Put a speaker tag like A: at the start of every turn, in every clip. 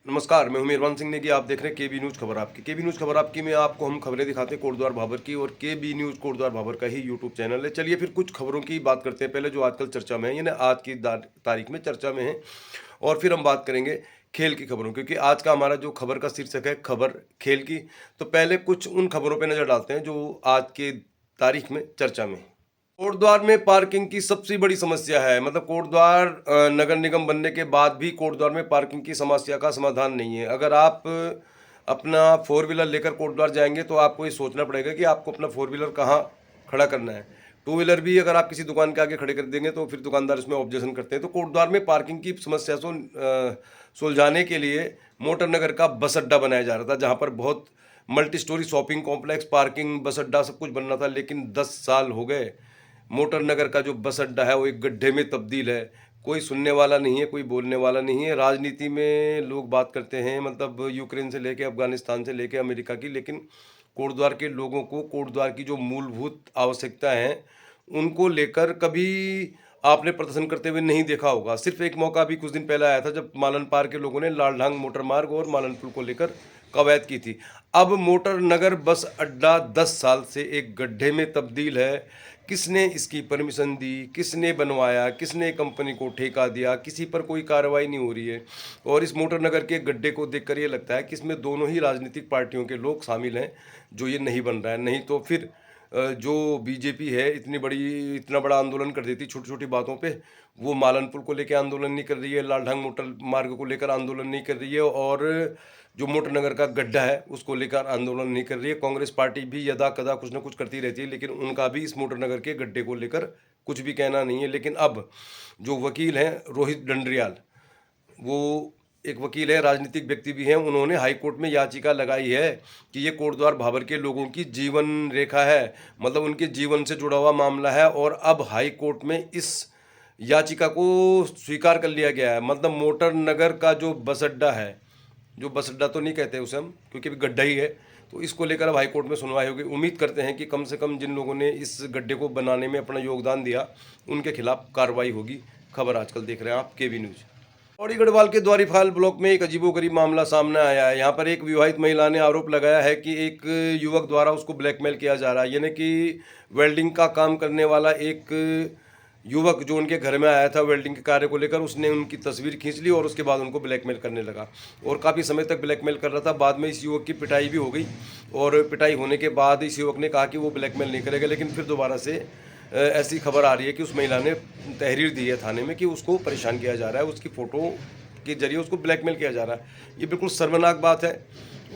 A: नमस्कार, मैं हूं मेहरबान सिंह नेगी। आप देख रहे हैं केबी न्यूज़ खबर आपकी। केबी न्यूज़ खबर आपकी में आपको हम खबरें दिखाते हैं कोटद्वार भाबर की, और केबी न्यूज़ कोटद्वार भाबर का ही यूट्यूब चैनल है। चलिए फिर कुछ खबरों की बात करते हैं। पहले जो आजकल चर्चा में है, यानी आज की तारीख में चर्चा में है, और फिर हम बात करेंगे खेल की खबरों, क्योंकि आज का हमारा जो खबर का शीर्षक है खबर खेल की। तो पहले कुछ उन खबरों पर नजर डालते हैं जो आज के तारीख में चर्चा में है। कोटद्वार में पार्किंग की सबसे बड़ी समस्या है। मतलब कोटद्वार नगर निगम बनने के बाद भी कोटद्वार में पार्किंग की समस्या का समाधान नहीं है। अगर आप अपना फोर व्हीलर लेकर कोटद्वार जाएंगे तो आपको ये सोचना पड़ेगा कि आपको अपना फोर व्हीलर कहाँ खड़ा करना है। टू व्हीलर भी अगर आप किसी दुकान के आगे खड़े कर देंगे तो फिर दुकानदार इसमें ऑब्जेक्शन करते हैं। तो कोटद्वार में पार्किंग की समस्या को सुलझाने के लिए मोटर नगर का बस अड्डा बनाया जा रहा था, जहाँ पर बहुत multi storey shopping complex, parking, बस अड्डा सब कुछ बनना था। लेकिन 10 साल हो गए, मोटर नगर का जो बस अड्डा है वो एक गड्ढे में तब्दील है। कोई सुनने वाला नहीं है, कोई बोलने वाला नहीं है। राजनीति में लोग बात करते हैं, मतलब यूक्रेन से लेके अफगानिस्तान से लेके अमेरिका की, लेकिन कोटद्वार के लोगों को कोटद्वार की जो मूलभूत आवश्यकता हैं उनको लेकर कभी आपने प्रदर्शन करते हुए नहीं देखा होगा। सिर्फ एक मौका भी कुछ दिन पहले आया था जब मालनपार के लोगों ने लालढांग मोटर मार्ग और मालनपुर को लेकर कवायद की थी। अब मोटर नगर बस अड्डा 10 साल से एक गड्ढे में तब्दील है। किसने इसकी परमिशन दी, किसने बनवाया, किसने कंपनी को ठेका दिया, किसी पर कोई कार्रवाई नहीं हो रही है। और इस मोटर नगर के गड्ढे को देखकर ये लगता है कि इसमें दोनों ही राजनीतिक पार्टियों के लोग शामिल हैं, जो ये नहीं बन रहा है। नहीं तो फिर जो बीजेपी है इतना बड़ा आंदोलन कर देती छोटी छोटी बातों पे। वो मालनपुर को लेकर आंदोलन नहीं कर रही है, लालढांग मोटर मार्ग को लेकर आंदोलन नहीं कर रही है, और जो मोटर नगर का गड्ढा है उसको लेकर आंदोलन नहीं कर रही है। कांग्रेस पार्टी भी यदा कदा कुछ ना कुछ करती रहती है, लेकिन उनका भी इस मोटर नगर के गड्ढे को लेकर कुछ भी कहना नहीं है। लेकिन अब जो वकील हैं रोहित डंडरियाल, वो एक वकील है, राजनीतिक व्यक्ति भी हैं, उन्होंने हाई कोर्ट में याचिका लगाई है कि ये कोटद्वार भाबर के लोगों की जीवन रेखा है, मतलब उनके जीवन से जुड़ा हुआ मामला है। और अब हाई कोर्ट में इस याचिका को स्वीकार कर लिया गया है। मतलब मोटर नगर का जो बस अड्डा है, जो बस अड्डा तो नहीं कहते उसे हम, क्योंकि गड्ढा ही है, तो इसको लेकर अब हाई कोर्ट में सुनवाई होगी। उम्मीद करते हैं कि कम से कम जिन लोगों ने इस गड्ढे को बनाने में अपना योगदान दिया उनके खिलाफ कार्रवाई होगी। खबर आजकल देख रहे हैं आप केबी न्यूज़। पौड़ी गढ़वाल के द्वारीफाल ब्लॉक में एक अजीबोगरीब मामला सामने आया है। यहाँ पर एक विवाहित महिला ने आरोप लगाया है कि एक युवक द्वारा उसको ब्लैकमेल किया जा रहा है। यानी कि वेल्डिंग का काम करने वाला एक युवक जो उनके घर में आया था वेल्डिंग के कार्य को लेकर, उसने उनकी तस्वीर खींच ली और उसके बाद उनको ब्लैकमेल करने लगा, और काफ़ी समय तक ब्लैकमेल कर रहा था। बाद में इस युवक की पिटाई भी हो गई, और पिटाई होने के बाद इस युवक ने कहा कि वो ब्लैकमेल नहीं करेगा। लेकिन फिर दोबारा से ऐसी खबर आ रही है कि उस महिला ने तहरीर दी है थाने में कि उसको परेशान किया जा रहा है, उसकी फ़ोटो के जरिए उसको ब्लैकमेल किया जा रहा है। ये बिल्कुल शर्मनाक बात है,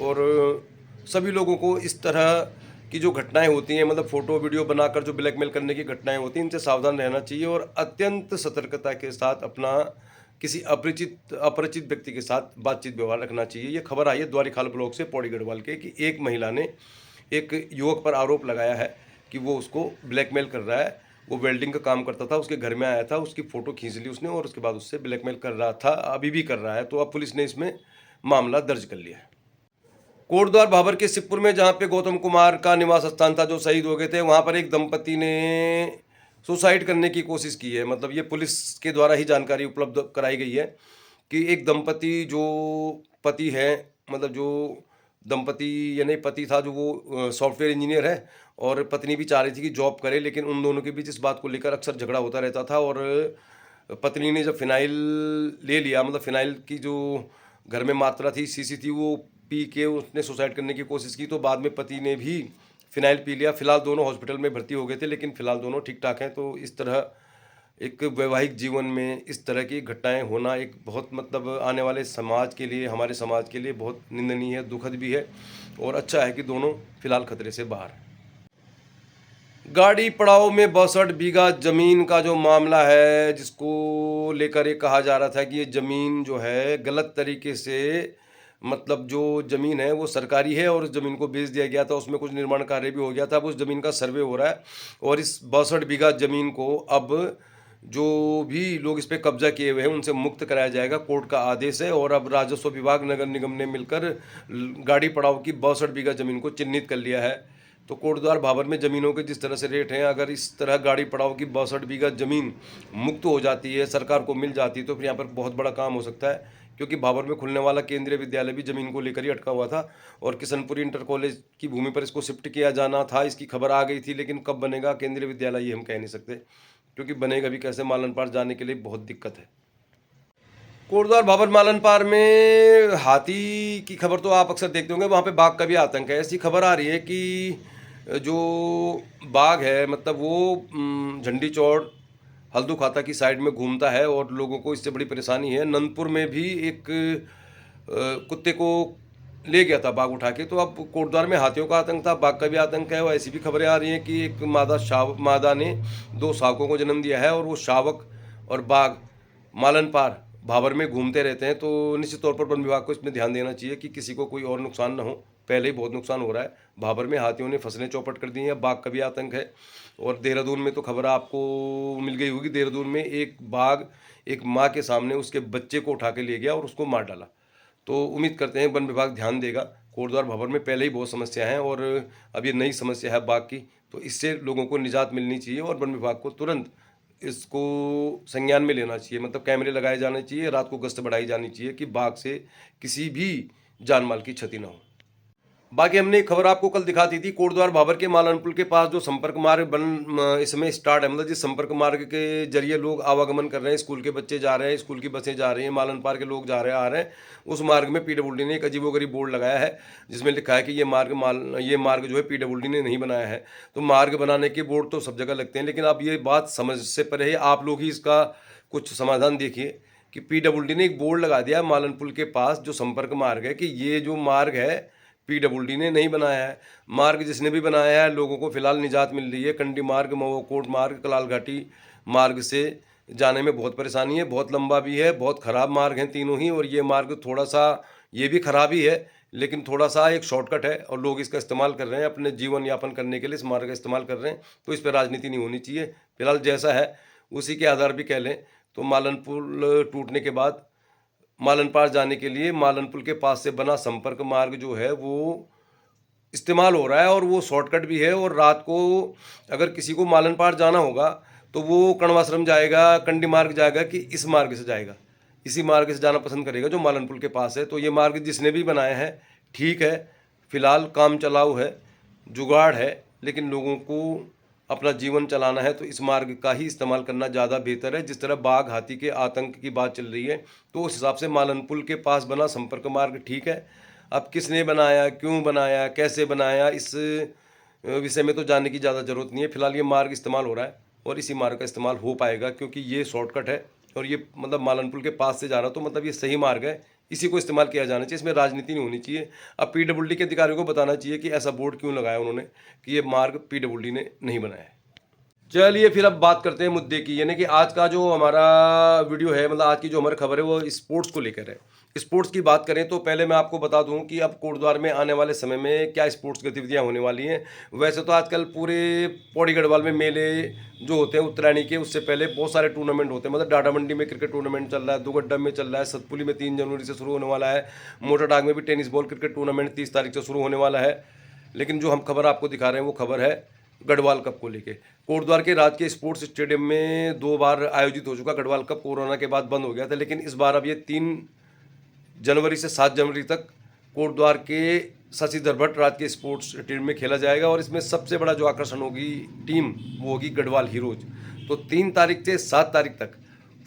A: और सभी लोगों को इस तरह की जो घटनाएं होती हैं, मतलब फ़ोटो वीडियो बनाकर जो ब्लैकमेल करने की घटनाएं होती हैं, इनसे सावधान रहना चाहिए और अत्यंत सतर्कता के साथ अपना किसी अपरिचित व्यक्ति के साथ बातचीत व्यवहार रखना चाहिए। ये खबर आई है द्वारीखाल ब्लॉक से पौड़ी गढ़वाल के, कि एक महिला ने एक युवक पर आरोप लगाया है कि वो उसको ब्लैकमेल कर रहा है। वो वेल्डिंग का काम करता था, उसके घर में आया था, उसकी फ़ोटो खींच ली उसने और उसके बाद उससे ब्लैकमेल कर रहा था, अभी भी कर रहा है। तो अब पुलिस ने इसमें मामला दर्ज कर लिया है। कोटद्वार भाबर के शिवपुर में, जहाँ पे गौतम कुमार का निवास स्थान था जो शहीद हो गए थे, वहाँ पर एक दंपति ने सुसाइड करने की कोशिश की है। मतलब ये पुलिस के द्वारा ही जानकारी उपलब्ध कराई गई है कि एक दंपति जो पति है, मतलब जो दंपति यानी पति था जो वो सॉफ्टवेयर इंजीनियर है, और पत्नी भी चाह रही थी कि जॉब करे, लेकिन उन दोनों के बीच इस बात को लेकर अक्सर झगड़ा होता रहता था। और पत्नी ने जब फिनाइल ले लिया, मतलब फिनाइल की जो घर में मात्रा थी, शीशी थी, वो पी के उसने सुसाइड करने की कोशिश की। तो बाद में पति ने भी फिनाइल पी लिया। फिलहाल दोनों हॉस्पिटल में भर्ती हो गए थे, लेकिन फिलहाल दोनों ठीक ठाक हैं। तो इस तरह एक वैवाहिक जीवन में इस तरह की घटनाएं होना एक बहुत, मतलब आने वाले समाज के लिए, हमारे समाज के लिए बहुत निंदनीय है, दुखद भी है। और अच्छा है कि दोनों फिलहाल खतरे से बाहर हैं। गाड़ी पड़ाव में 62 बीघा जमीन का जो मामला है, जिसको लेकर ये कहा जा रहा था कि ये जमीन जो है गलत तरीके से, मतलब जो ज़मीन है वो सरकारी है और उस ज़मीन को बेच दिया गया था, उसमें कुछ निर्माण कार्य भी हो गया था। अब उस ज़मीन का सर्वे हो रहा है, और इस 62 बीघा ज़मीन को अब जो भी लोग इस पे कब्जा किए हुए हैं उनसे मुक्त कराया जाएगा, कोर्ट का आदेश है। और अब राजस्व विभाग, नगर निगम ने मिलकर गाड़ी पड़ाव की 62 बीघा ज़मीन को चिन्हित कर लिया है। तो कोटद्वार भाबर में ज़मीनों के जिस तरह से रेट हैं, अगर इस तरह गाड़ी पड़ाव की 62 बीघा ज़मीन मुक्त हो जाती है, सरकार को मिल जाती है, तो फिर यहाँ पर बहुत बड़ा काम हो सकता है। क्योंकि भाबर में खुलने वाला केंद्रीय विद्यालय भी ज़मीन को लेकर ही अटका हुआ था और किशनपुरी इंटर कॉलेज की भूमि पर इसको शिफ्ट किया जाना था। इसकी खबर आ गई थी, लेकिन कब बनेगा केंद्रीय विद्यालय ये हम कह नहीं सकते, क्योंकि बनेगा भी कैसे, मालन पार जाने के लिए बहुत दिक्कत है। कोटद्वार भाबर मालन पार में हाथी की खबर तो आप अक्सर देखते होंगे, वहाँ पे बाघ का भी आतंक है। ऐसी खबर आ रही है कि जो बाघ है मतलब वो झंडी चौड़ हल्दू खाता की साइड में घूमता है और लोगों को इससे बड़ी परेशानी है। नंदपुर में भी एक कुत्ते को ले गया था बाघ उठा के। तो अब कोटद्वार में हाथियों का आतंक था, बाघ का भी आतंक है। और ऐसी भी खबरें आ रही हैं कि एक मादा ने 2 शावकों को जन्म दिया है और वो शावक और बाघ मालन पार भाबर में घूमते रहते हैं। तो निश्चित तौर पर वन विभाग को इसमें ध्यान देना चाहिए कि किसी को कोई और नुकसान ना हो। पहले ही बहुत नुकसान हो रहा है। भाबर में हाथियों ने फसलें चौपट कर दी हैं, बाघ का भी आतंक है। और देहरादून में तो खबर आपको मिल गई होगी, देहरादून में एक बाघ एक माँ के सामने उसके बच्चे को उठा के ले गया और उसको मार डाला। तो उम्मीद करते हैं वन विभाग ध्यान देगा। कोटद्वार भाबर में पहले ही बहुत समस्या है और अब ये नई समस्या है बाघ की, तो इससे लोगों को निजात मिलनी चाहिए और वन विभाग को तुरंत इसको संज्ञान में लेना चाहिए। मतलब कैमरे लगाए जाने चाहिए, रात को गश्त बढ़ाई जानी चाहिए कि बाघ से किसी भी जान माल की क्षति ना हो। बाकी हमने एक खबर आपको कल दिखा दी थी, कोटद्वार भाबर के मालन पुल के पास जो संपर्क मार्ग इसमें स्टार्ट है, मतलब जिस संपर्क मार्ग के जरिए लोग आवागमन कर रहे हैं, स्कूल के बच्चे जा रहे हैं, स्कूल की बसें जा रही हैं, मालन पार के लोग जा रहे हैं आ रहे हैं, उस मार्ग में पीडब्ल्यूडी ने एक अजीबोगरीब बोर्ड लगाया है जिसमें लिखा है कि ये मार्ग जो है पीडब्ल्यूडी ने नहीं बनाया है। तो मार्ग बनाने के बोर्ड तो सब जगह लगते हैं, लेकिन अब ये बात समझ से परे है। आप लोग ही इसका कुछ समाधान देखिए कि पीडब्ल्यूडी ने एक बोर्ड लगा दिया मालन पुल के पास जो संपर्क मार्ग है कि ये जो मार्ग है पीडब्ल्यूडी ने नहीं बनाया है। मार्ग जिसने भी बनाया है लोगों को फिलहाल निजात मिल रही है। कंडी मार्ग, मऊ कोट मार्ग, कलाल घाटी मार्ग से जाने में बहुत परेशानी है, बहुत लंबा भी है, बहुत ख़राब मार्ग हैं तीनों ही। और ये मार्ग थोड़ा सा ये भी ख़राब ही है, लेकिन थोड़ा सा एक शॉर्टकट है और लोग इसका इस्तेमाल कर रहे हैं, अपने जीवन यापन करने के लिए इस मार्ग का इस्तेमाल कर रहे हैं। तो इस पर राजनीति नहीं होनी चाहिए। फिलहाल जैसा है उसी के आधार भी कह लें तो मालन पुल टूटने के बाद मालन पार जाने के लिए मालन पुल के पास से बना संपर्क मार्ग जो है वो इस्तेमाल हो रहा है और वो शॉर्टकट भी है। और रात को अगर किसी को मालन पार जाना होगा तो वो कण्वाश्रम जाएगा, कंडी मार्ग जाएगा कि इस मार्ग से जाएगा, इसी मार्ग से जाना पसंद करेगा जो मालन पुल के पास है। तो ये मार्ग जिसने भी बनाया है ठीक है, फिलहाल काम चलाऊ है, जुगाड़ है, लेकिन लोगों को अपना जीवन चलाना है तो इस मार्ग का ही इस्तेमाल करना ज़्यादा बेहतर है। जिस तरह बाघ हाथी के आतंक की बात चल रही है तो उस हिसाब से मालन पुल के पास बना संपर्क मार्ग ठीक है। अब किसने बनाया, क्यों बनाया, कैसे बनाया, इस विषय में तो जानने की ज़्यादा ज़रूरत नहीं है। फिलहाल ये मार्ग इस्तेमाल हो रहा है और इसी मार्ग का इस्तेमाल हो पाएगा क्योंकि ये शॉर्टकट है और ये मतलब मालन पुल के पास से जा रहा तो मतलब ये सही मार्ग है, इसी को इस्तेमाल किया जाना चाहिए। इसमें राजनीति नहीं होनी चाहिए। अब पीडब्ल्यूडी के अधिकारियों को बताना चाहिए कि ऐसा बोर्ड क्यों लगाया उन्होंने कि ये मार्ग पीडब्ल्यूडी ने नहीं बनाया है। चलिए फिर अब बात करते हैं मुद्दे की, यानी कि आज का जो हमारा वीडियो है, मतलब आज की जो हमारी खबर है वो स्पोर्ट्स को लेकर है। स्पोर्ट्स की बात करें तो पहले मैं आपको बता दूं कि अब कोटद्वार में आने वाले समय में क्या स्पोर्ट्स गतिविधियां होने वाली हैं। वैसे तो आजकल पूरे पौड़ी गढ़वाल में मेले जो होते हैं उत्तरायणी के, उससे पहले बहुत सारे टूर्नामेंट होते हैं। मतलब डाडा मंडी में क्रिकेट टूर्नामेंट चल रहा है, दुगड्डा में चल रहा है, सतपुली में 3 जनवरी से शुरू होने वाला है, मोटरडाग में भी टेनिस बॉल क्रिकेट टूर्नामेंट 30 तारीख से शुरू होने वाला है। लेकिन जो हम खबर आपको दिखा रहे हैं वो खबर है गढ़वाल कप को लेके। कोटद्वार के राजकीय स्पोर्ट्स स्टेडियम में 2 बार आयोजित हो चुका गढ़वाल कप, कोरोना के बाद बंद हो गया था, लेकिन इस बार अब ये 3 जनवरी से 7 जनवरी तक कोटद्वार के शशिधर भट्ट राजकीय स्पोर्ट्स स्टेडियम में खेला जाएगा। और इसमें सबसे बड़ा जो आकर्षण होगी टीम वो होगी गढ़वाल हीरोज। तो 3 तारीख से 7 तारीख तक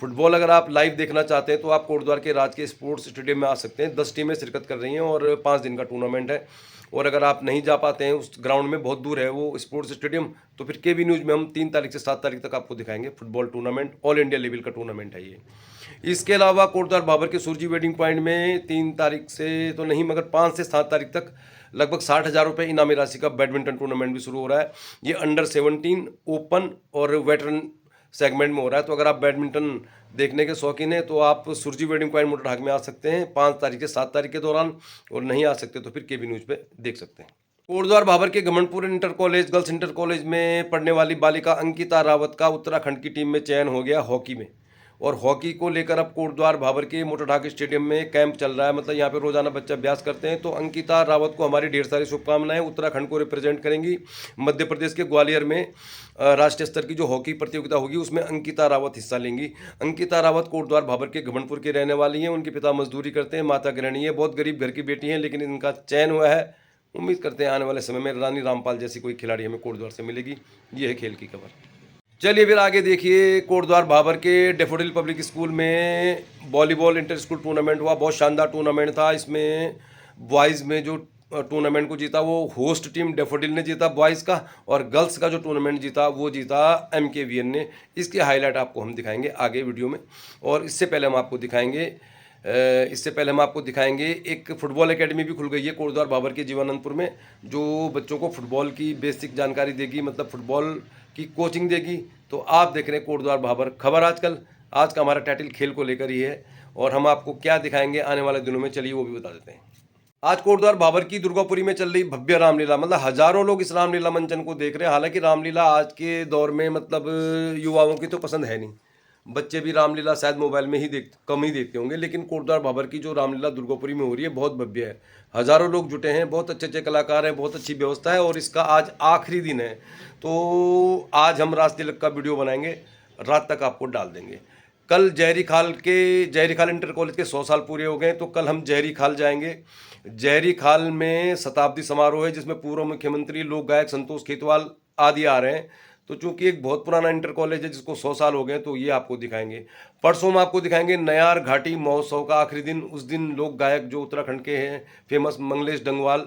A: फुटबॉल अगर आप लाइव देखना चाहते हैं तो आप कोटद्वार के राजकीय स्पोर्ट्स स्टेडियम में आ सकते हैं। 10 टीमें शिरकत कर रही हैं और 5 दिन का टूर्नामेंट है। और अगर आप नहीं जा पाते हैं, उस ग्राउंड में बहुत दूर है वो स्पोर्ट्स स्टेडियम, तो फिर केबी न्यूज़ में हम 3 तारीख से 7 तारीख तक आपको दिखाएंगे football tournament. All India level का टूर्नामेंट है ये। इसके अलावा कोटद्वार भाबर के सुरजी वेडिंग पॉइंट में 3 तारीख से तो नहीं मगर 5 से 7 तारीख तक लगभग 60,000 रुपये इनामी राशि का बैडमिंटन टूर्नामेंट भी शुरू हो रहा है। ये अंडर 17 ओपन और वेटरन सेगमेंट में हो रहा है। तो अगर आप बैडमिंटन देखने के शौकीन हैं तो आप सुरजी वेडिंग पॉइंट मोटरहाग में आ सकते हैं 5 तारीख से 7 तारीख के दौरान, और नहीं आ सकते तो फिर केबी न्यूज़ पे देख सकते हैं। कोटद्वार भाबर के Ghamandpur inter college girls inter college में पढ़ने वाली बालिका अंकिता रावत का उत्तराखंड की टीम में चयन हो गया हॉकी में। और हॉकी को लेकर अब कोटद्वार भाबर के मोटर ढाक स्टेडियम में कैंप चल रहा है, मतलब यहाँ पे रोजाना बच्चे अभ्यास करते हैं। तो अंकिता रावत को हमारी ढेर सारी शुभकामनाएं। उत्तराखंड को रिप्रेजेंट करेंगी। मध्य प्रदेश के ग्वालियर में राष्ट्रीय स्तर की जो हॉकी प्रतियोगिता होगी उसमें अंकिता रावत हिस्सा लेंगी। अंकिता रावत कोटद्वार भाबर के घमंडपुर की रहने वाली हैं। उनके पिता मजदूरी करते हैं, माता गृहिणी है। बहुत गरीब घर की बेटी हैं, लेकिन इनका चयन हुआ है। उम्मीद करते हैं आने वाले समय में रानी रामपाल जैसी कोई खिलाड़ी हमें कोटद्वार से मिलेगी। ये है खेल की खबर। चलिए फिर आगे देखिए, कोटद्वार भाबर के डेफोडिल पब्लिक स्कूल में वॉलीबॉल इंटर स्कूल टूर्नामेंट हुआ। बहुत शानदार टूर्नामेंट था। इसमें बॉयज़ में जो टूर्नामेंट को जीता वो होस्ट टीम डेफोडिल ने जीता बॉयज़ का, और गर्ल्स का जो टूर्नामेंट जीता वो जीता MKVN ने। इसके हाईलाइट आपको हम दिखाएंगे आगे वीडियो में। और इससे पहले हम आपको दिखाएंगे एक फुटबॉल एकेडमी भी खुल गई है कोटद्वार भाबर के जीवानंदपुर में, जो बच्चों को फुटबॉल की बेसिक जानकारी देगी, मतलब फुटबॉल की कोचिंग देगी। तो आप देख रहे हैं कोटद्वार भाबर खबर आजकल। आज का हमारा टाइटल खेल को लेकर ही है, और हम आपको क्या दिखाएंगे आने वाले दिनों में, चलिए वो भी बता देते हैं। आज कोटद्वार भाबर की दुर्गापुरी में चल रही भव्य रामलीला, मतलब हजारों लोग इस रामलीला मंचन को देख रहे हैं। हालांकि रामलीला आज के दौर में मतलब युवाओं की तो पसंद है नहीं, बच्चे भी रामलीला शायद मोबाइल में ही कम ही देखते होंगे। लेकिन कोटद्वार भाबर की जो रामलीला दुर्गापुरी में हो रही है बहुत भव्य है। हजारों लोग जुटे हैं, बहुत अच्छे अच्छे कलाकार हैं, बहुत अच्छी व्यवस्था है, और इसका आज आखिरी दिन है। तो आज हम रास तिलक का वीडियो बनाएंगे, रात तक आपको डाल देंगे। कल जहरी खाल इंटर कॉलेज के 100 साल पूरे हो गए, तो कल हम जहरी खाल जाएंगे। जहरी खाल में शताब्दी समारोह है, जिसमें पूर्व मुख्यमंत्री, लोक गायक संतोष खेतवाल आदि आ रहे हैं। तो चूंकि एक बहुत पुराना इंटर कॉलेज है जिसको 100 साल हो गए, तो ये आपको दिखाएंगे। परसों में आपको दिखाएंगे नयार घाटी महोत्सव का आखिरी दिन। उस दिन लोक गायक जो उत्तराखंड के हैं फेमस मंगलेश डंगवाल,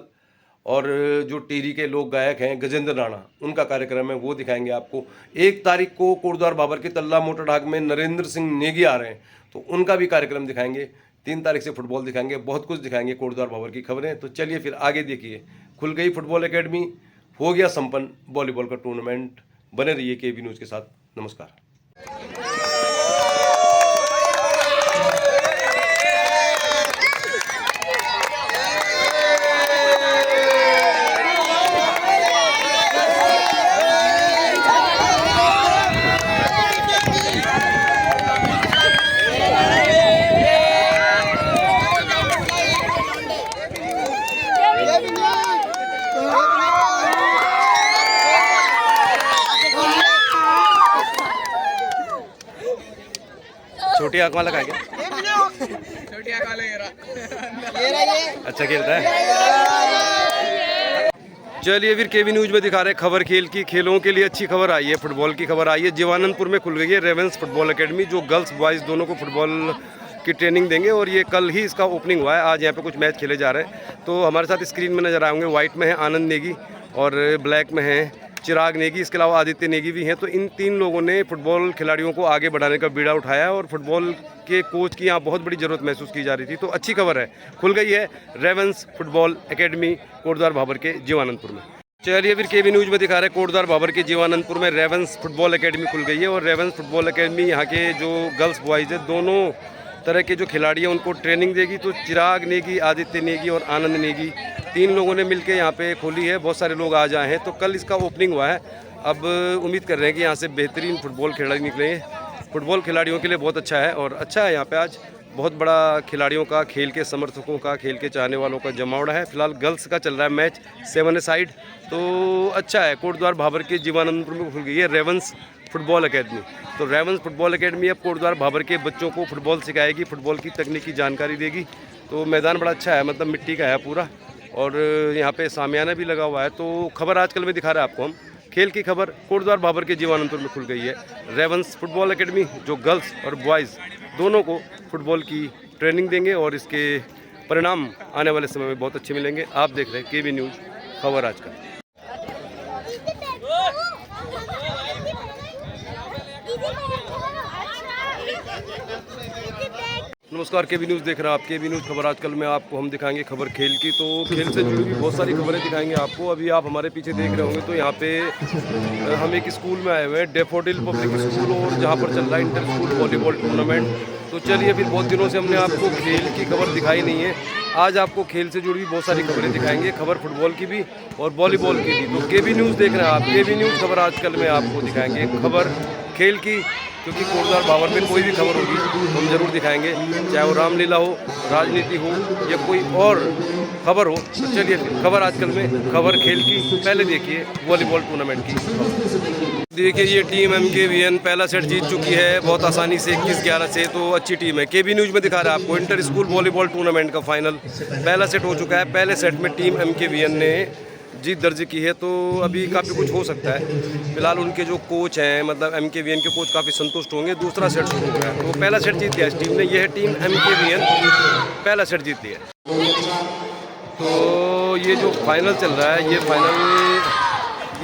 A: और जो टिहरी के लोक गायक हैं गजेंद्र राणा, उनका कार्यक्रम है, वो दिखाएंगे आपको। 1 तारीख को कोटद्वार भाबर के तल्ला मोटर ढाक में नरेंद्र सिंह नेगी आ रहे हैं, तो उनका भी कार्यक्रम दिखाएंगे। 3 तारीख से फुटबॉल दिखाएंगे, बहुत कुछ दिखाएंगे कोटद्वार भाबर की खबरें। तो चलिए फिर आगे देखिए। खुल गई फुटबॉल एकेडमी, हो गया संपन्न वॉलीबॉल का टूर्नामेंट। बने रहिए KB न्यूज़ के साथ। नमस्कार। छोटी आंख वाला क्या? छोटी आंख वाला ये अच्छा खेलता है। चलिए फिर KB न्यूज़ में दिखा रहे हैं खबर खेल की। खेलों के लिए अच्छी खबर आई है, फुटबॉल की खबर आई है। जीवानंदपुर में खुल गई है रेवेंस फुटबॉल एकेडमी, जो गर्ल्स बॉयज़ दोनों को फुटबॉल की ट्रेनिंग देंगे, और ये कल ही इसका ओपनिंग हुआ है। आज यहाँ पे कुछ मैच खेले जा रहे हैं। तो हमारे साथ स्क्रीन में नजर आएंगे, व्हाइट में है आनंद नेगी और ब्लैक में है चिराग नेगी, इसके अलावा आदित्य नेगी भी हैं। तो इन 3 लोगों ने फुटबॉल खिलाड़ियों को आगे बढ़ाने का बीड़ा उठाया है, और फुटबॉल के कोच की यहाँ बहुत बड़ी ज़रूरत महसूस की जा रही थी। तो अच्छी खबर है, खुल गई है ravens football academy Kotdwar Bhabar के जीवानंदपुर में। चलिए फिर KB न्यूज़ में दिखा रहे हैं कोटद्वार भाबर के जीवानंदपुर में रेवेंस फुटबॉल एकेडमी खुल गई है। और रेवेंस फुटबॉल एकेडमी यहाँ के जो गर्ल्स बॉयज़ है, दोनों तरह के जो खिलाड़ी हैं उनको ट्रेनिंग देगी। तो चिराग नेगी, आदित्य नेगी और आनंद नेगी, 3 लोगों ने मिलकर यहाँ पे खोली है। बहुत सारे लोग आज आए हैं, तो कल इसका ओपनिंग हुआ है। अब उम्मीद कर रहे हैं कि यहाँ से बेहतरीन फुटबॉल खिलाड़ी निकले हैं। फुटबॉल खिलाड़ियों के लिए बहुत अच्छा है, और अच्छा है यहाँ पे आज बहुत बड़ा खिलाड़ियों का, खेल के समर्थकों का, खेल के चाहने वालों का जमावड़ा है। फिलहाल गर्ल्स का चल रहा है मैच 7 ए साइड, तो अच्छा है। कोटद्वार भाबर के जीवानंदपुर में खुल गई है रेवेंस फुटबॉल एकेडमी। तो रेवेंस फुटबॉल एकेडमी अब कोटद्वार भाबर के बच्चों को फुटबॉल सिखाएगी, फुटबॉल की तकनीकी जानकारी देगी। तो मैदान बड़ा अच्छा है, मतलब मिट्टी का है पूरा, और यहाँ पे सामियाना भी लगा हुआ है। तो खबर आजकल में दिखा रहे हैं आपको हम, खेल की खबर। कोटद्वार भाबर के जीवानंदपुर में खुल गई है रेवेंस फुटबॉल एकेडमी, जो गर्ल्स और बॉयज़ दोनों को फुटबॉल की ट्रेनिंग देंगे, और इसके परिणाम आने वाले समय में बहुत अच्छे मिलेंगे। आप देख रहे हैं KB न्यूज़ खबर आजकल। नमस्कार, KB न्यूज़ देख रहे हैं आप। KB न्यूज़ खबर आजकल में आपको हम दिखाएंगे खबर खेल की। तो खेल से जुड़ी हुई बहुत सारी खबरें दिखाएंगे आपको। अभी आप हमारे पीछे देख रहे होंगे, तो यहाँ पे हम एक स्कूल में आए हुए हैं, डेफोडिल पब्लिक स्कूल, और जहाँ पर चल रहा है इंटर स्कूल वॉलीबॉल टूर्नामेंट। तो चलिए फिर, बहुत दिनों से हमने आपको खेल की खबर दिखाई नहीं है, आज आपको खेल से जुड़ी बहुत सारी खबरें दिखाएंगे, खबर फुटबॉल की भी और वॉलीबॉल की भी। तो KB न्यूज़ देख रहे हैं आप। KB न्यूज़ खबर आजकल में आपको दिखाएंगे खबर खेल की, क्योंकि कोटद्वार भाबर में कोई भी खबर होगी तो हम जरूर दिखाएंगे, चाहे वो रामलीला हो, राजनीति हो या कोई और खबर हो। तो चलिए फिर खबर आजकल में, खबर खेल की पहले देखिए वॉलीबॉल टूर्नामेंट की। देखिए ये टीम MKVN पहला सेट जीत चुकी है बहुत आसानी से 21-11 से, तो अच्छी टीम है। KB न्यूज़ में दिखा रहा है आपको इंटर स्कूल वॉलीबॉल टूर्नामेंट का फाइनल पहला सेट हो चुका है। पहले सेट में टीम MKVN ने जीत दर्ज की है, तो अभी काफ़ी कुछ हो सकता है। फिलहाल उनके जो कोच हैं, मतलब MKVN के कोच काफ़ी संतुष्ट होंगे। दूसरा सेट शुरू हो गया है, तो पहला सेट जीत लिया इस टीम ने। यह है टीम MKVN, पहला सेट जीत लिया। तो ये जो फाइनल चल रहा है, ये फाइनल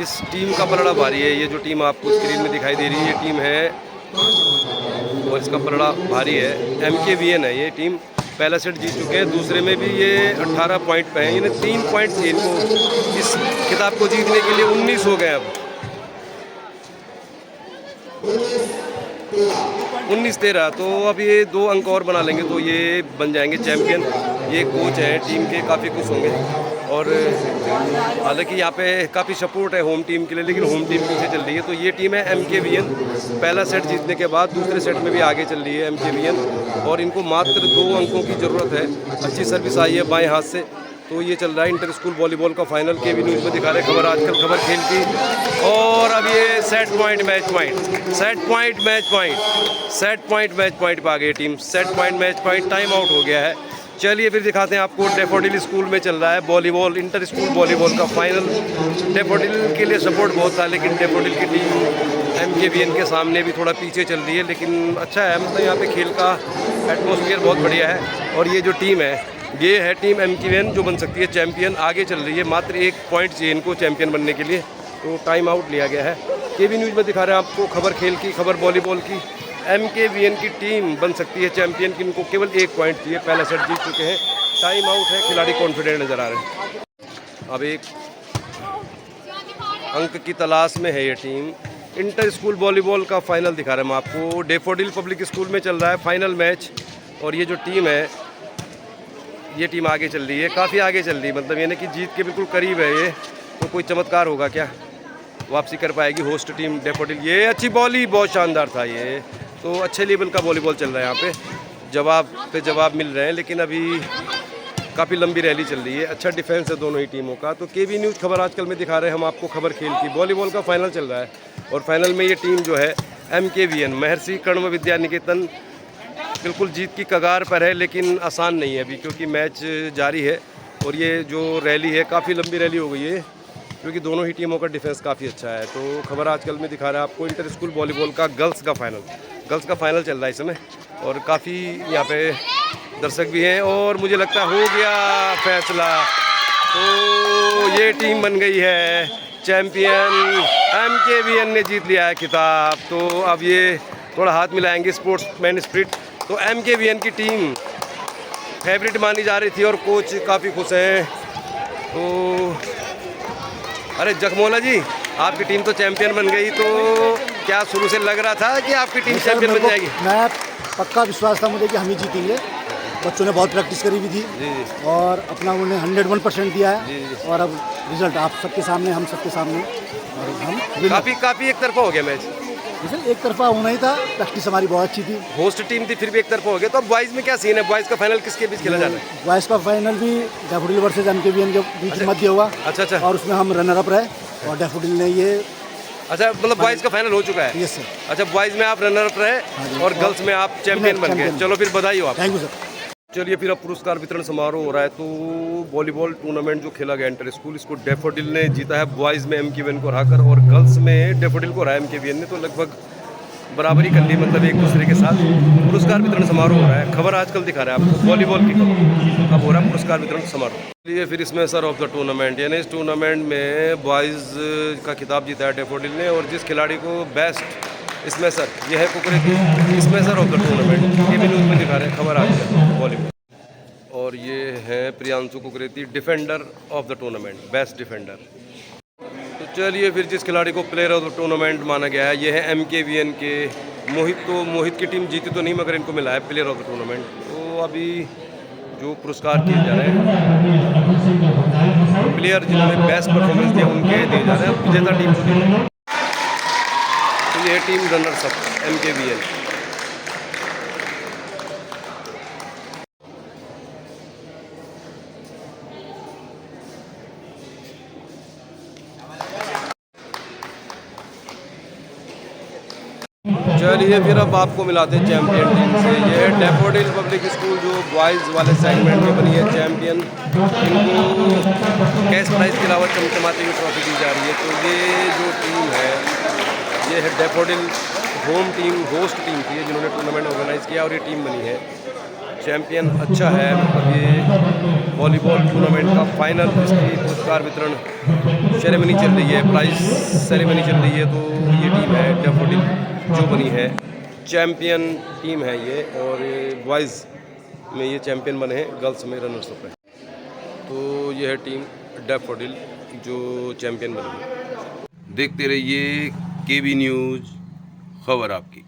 A: इस टीम का पलड़ा भारी है। ये जो टीम आपको स्क्रीन में दिखाई दे रही है, ये टीम है और इसका पलड़ा भारी है। MKVN है ये टीम, पहला सेट जीत चुके हैं। दूसरे में भी ये 18 पॉइंट पे हैं, यानी 3 पॉइंट से इनको इस खिताब को जीतने के लिए 19 हो गए। अब 19-13, तो अब ये 2 अंक और बना लेंगे तो ये बन जाएंगे चैम्पियन। ये कोच हैं टीम के, काफ़ी खुश होंगे। और हालांकि यहाँ पे काफ़ी सपोर्ट है होम टीम के लिए, लेकिन होम टीम पीछे चल रही है। तो ये टीम है MKVN, पहला सेट जीतने के बाद दूसरे सेट में भी आगे चल रही है MKVN, और इनको मात्र 2 अंकों की ज़रूरत है। अच्छी सर्विस आई है बाएं हाथ से। तो ये चल रहा है इंटर स्कूल वॉलीबॉल का फाइनल। KB न्यूज़ में दिखा रहे हैं खबर, आजकल खबर खेल की। और अब ये set point match point, set point match point, set point match point पर आ गई team. Set point match point, time out हो गया है। चलिए फिर दिखाते हैं आपको। डैफोडिल स्कूल में चल रहा है वॉलीबॉल, इंटर स्कूल वॉलीबॉल का फाइनल। डैफोडिल के लिए सपोर्ट बहुत था, लेकिन डैफोडिल की टीम MKVN के सामने भी थोड़ा पीछे चल रही है, लेकिन अच्छा है। मतलब यहाँ पे खेल का एटमॉस्फेयर बहुत बढ़िया है। और ये जो टीम है, ये है टीम MKVN जो बन सकती है चैम्पियन। आगे चल रही है, मात्र 1 पॉइंट चाहिए इनको चैम्पियन बनने के लिए। तो टाइम आउट लिया गया है। KB न्यूज़ में दिखा रहे हैं आपको खबर खेल की, खबर वॉलीबॉल की। MKVN की टीम बन सकती है चैंपियन, कि इनको केवल 1 पॉइंट चाहिए। पहला सेट जीत चुके हैं, टाइम आउट है, खिलाड़ी कॉन्फिडेंट नज़र आ रहे हैं। अब एक अंक की तलाश में है ये टीम। इंटर स्कूल वॉलीबॉल का फाइनल दिखा रहे हैं हम आपको। डैफोडिल पब्लिक स्कूल में चल रहा है फाइनल मैच। और ये जो टीम है, ये टीम आगे चल रही है, काफ़ी आगे चल रही है। मतलब यानी कि जीत के बिल्कुल करीब है ये। तो कोई चमत्कार होगा क्या, वापसी कर पाएगी होस्ट टीम डैफोडिल। ये अच्छी बॉल ही, बहुत शानदार था ये। तो अच्छे लेवल का वॉलीबॉल चल रहा है यहाँ पे, जवाब पे जवाब मिल रहे हैं। लेकिन अभी काफ़ी लंबी रैली चल रही है। अच्छा डिफेंस है दोनों ही टीमों का। तो KB न्यूज़ खबर आजकल में दिखा रहे हैं हम आपको खबर खेल की। वॉलीबॉल का फाइनल चल रहा है और फाइनल में ये टीम जो है MKVN महर्षि कण्व विद्या निकेतन बिल्कुल जीत की कगार पर है, लेकिन आसान नहीं है अभी, क्योंकि मैच जारी है। और ये जो रैली है काफ़ी लंबी रैली हो गई है, क्योंकि दोनों ही टीमों का डिफेंस काफ़ी अच्छा है। तो खबर आजकल में दिखा रहा है आपको इंटर स्कूल वॉलीबॉल का गर्ल्स का फाइनल चल रहा है इस समय। और काफ़ी यहाँ पे दर्शक भी हैं, और मुझे लगता है हो गया फैसला। तो ये टीम बन गई है चैम्पियन, MKVN ने जीत लिया है खिताब। तो अब ये थोड़ा हाथ मिलाएंगे, स्पोर्ट्समैन स्पिरिट। तो MKVN की टीम फेवरेट मानी जा रही थी और कोच काफ़ी खुश हैं। तो अरे जगमोला जी, आपकी टीम तो चैंपियन बन गई, तो क्या शुरू से लग रहा था कि आपकी टीम चैंपियन बन जाएगी?
B: मैं पक्का विश्वास था मुझे कि हम ही जीतेंगे। बच्चों ने बहुत प्रैक्टिस करी हुई थी और अपना उन्होंने 101% दिया है। और अब रिजल्ट आप सबके सामने, हम सबके सामने, और हम
A: काफ़ी एक तरफा हो गया मैच।
B: एक तरफा होना ही था। प्रैक्टिस हमारी बहुत अच्छी थी,
A: होस्ट टीम थी, फिर भी एक तरफा हो गया। तो अब बॉयज़ में क्या सीन है? बॉयज़ का फाइनल किसके बीच खेला जा रहा है?
B: बॉयज़ का फाइनल भी डैफोडिल वर्सेस MKVN के बीच मध्य हुआ।
A: अच्छा।
B: और उसमें हम रनर अप रहे और डैफोडिल ने ये।
A: अच्छा, मतलब बॉयज़ का फाइनल हो चुका है?
B: Yes sir.
A: अच्छा, बॉयज़ में आप रनर अप रहे और गर्ल्स में आप चैंपियन बन गए। चलो फिर बधाई हो आप।
B: Thank you sir.
A: चलिए फिर अब पुरस्कार वितरण समारोह हो रहा है। तो वॉलीबॉल टूर्नामेंट जो खेला गया इंटर स्कूल, इसको डैफोडिल ने जीता है बॉयज़ में MKVN को हराकर, और गर्ल्स में डैफोडिल को हराया MKVN ने। तो लगभग बराबरी कर ली, मतलब एक दूसरे के साथ। पुरस्कार वितरण समारोह हो रहा है। खबर आजकल दिखा रहा है आपको वॉलीबॉल की खबर। अब हो रहा है पुरस्कार वितरण समारोह। चलिए फिर इसमें सर ऑफ द टूर्नामेंट, यानी इस टूर्नामेंट में बॉयज़ का खिताब जीता है डैफोडिल ने, और जिस खिलाड़ी को बेस्ट, इसमें सर यह है कुकरेती, इसमें सर ऑफ द टूर्नामेंट। ये भी न्यूज़ में दिखा रहे हैं खबर आजकल वॉलीबॉल। और ये है Priyanshu Kukreti, defender of the tournament, best defender. तो चलिए फिर जिस खिलाड़ी को प्लेयर ऑफ द टूर्नामेंट माना गया है, ये है MKVN के मोहित। तो मोहित की टीम जीती तो नहीं, मगर इनको मिला है प्लेयर ऑफ द टूर्नामेंट। तो अभी जो पुरस्कार दिए जा रहे हैं, प्लेयर जिन्होंने बेस्ट परफॉर्मेंस दिया उनके दिए जा रहे हैं। विजेता टीम को दिए। तो ये है टीम रनर्स अप MKVL। चलिए फिर अब आपको मिलाते हैं चैंपियन टीम से। ये है डैफोडिल पब्लिक स्कूल जो बॉयज़ वाले सेगमेंट में बनी है चैंपियन। इनको कैश प्राइज़ के अलावा चमचमाती हुई ट्रॉफी दी जा रही है। तो ये जो टीम है ये है daffodil home team, host team थी जिन्होंने टूर्नामेंट ऑर्गेनाइज़ किया और ये टीम बनी है चैंपियन। अच्छा है, मतलब ये वॉलीबॉल टूर्नामेंट का फाइनल इसकी पुरस्कार वितरण सेरेमनी चल रही है, प्राइज सेरेमनी चल रही है। तो ये टीम है डैफोडिल जो बनी है चैंपियन टीम है ये, और बॉयज़ में ये चैंपियन बने हैं, गर्ल्स में रनर्स अप है। तो ये है टीम डैफोडिल जो चैंपियन बनी है। देखते रहिए KB न्यूज़, खबर आपकी।